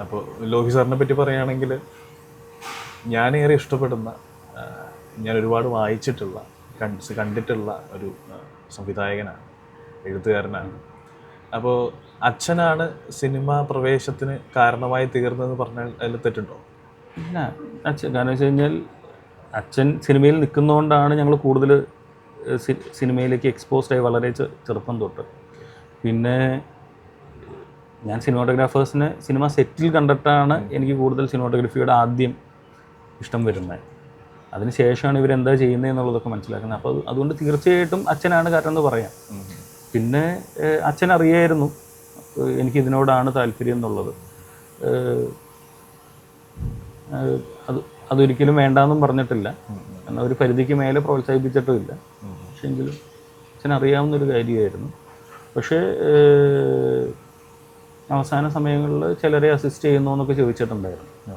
അപ്പോൾ ലോഹി സാറിനെ പറ്റി പറയുകയാണെങ്കിൽ ഞാനേറെ ഇഷ്ടപ്പെടുന്ന, ഞാൻ ഒരുപാട് വായിച്ചിട്ടുള്ള, കണ്ടിട്ടുള്ള ഒരു സംവിധായകനാണ്, എഴുത്തുകാരനാണ്. അപ്പോൾ അച്ഛനാണ് സിനിമാ പ്രവേശത്തിന് കാരണമായി തീർന്നതെന്ന് പറഞ്ഞാൽ അതിൽ തെറ്റുണ്ടോ? ഇല്ല, കാരണം വെച്ച് കഴിഞ്ഞാൽ അച്ഛൻ സിനിമയിൽ നിൽക്കുന്നതുകൊണ്ടാണ് ഞങ്ങൾ കൂടുതൽ സിനിമയിലേക്ക് എക്സ്പോസ്ഡ് ആയി വളരെ ചെറുപ്പം തൊട്ട്. പിന്നെ ഞാൻ സിനിമാറ്റോഗ്രാഫേഴ്സിനെ സിനിമ സെറ്റിൽ കണ്ടിട്ടാണ് എനിക്ക് കൂടുതൽ സിനിമാറ്റോഗ്രഫിയുടെ ആദ്യം ഇഷ്ടം വരുന്നത്. അതിനുശേഷമാണ് ഇവരെന്താ ചെയ്യുന്നതെന്നുള്ളതൊക്കെ മനസ്സിലാക്കുന്നത്. അപ്പോൾ അതുകൊണ്ട് തീർച്ചയായിട്ടും അച്ഛനാണ് കാരണം എന്ന് പറയാം. പിന്നെ അച്ഛൻ അറിയായിരുന്നു എനിക്കിതിനോടാണ് താല്പര്യം എന്നുള്ളത്. അതൊരിക്കലും വേണ്ടാന്നും പറഞ്ഞിട്ടില്ല, എന്നാൽ ഒരു പരിധിക്ക് മേലെ പ്രോത്സാഹിപ്പിച്ചിട്ടുമില്ല. പക്ഷെ എങ്കിലും അച്ഛൻ അറിയാവുന്നൊരു കാര്യമായിരുന്നു. പക്ഷേ അവസാന സമയങ്ങളിൽ ചിലരെ അസിസ്റ്റ് ചെയ്യുന്നു എന്നൊക്കെ ചോദിച്ചിട്ടുണ്ടായിരുന്നു.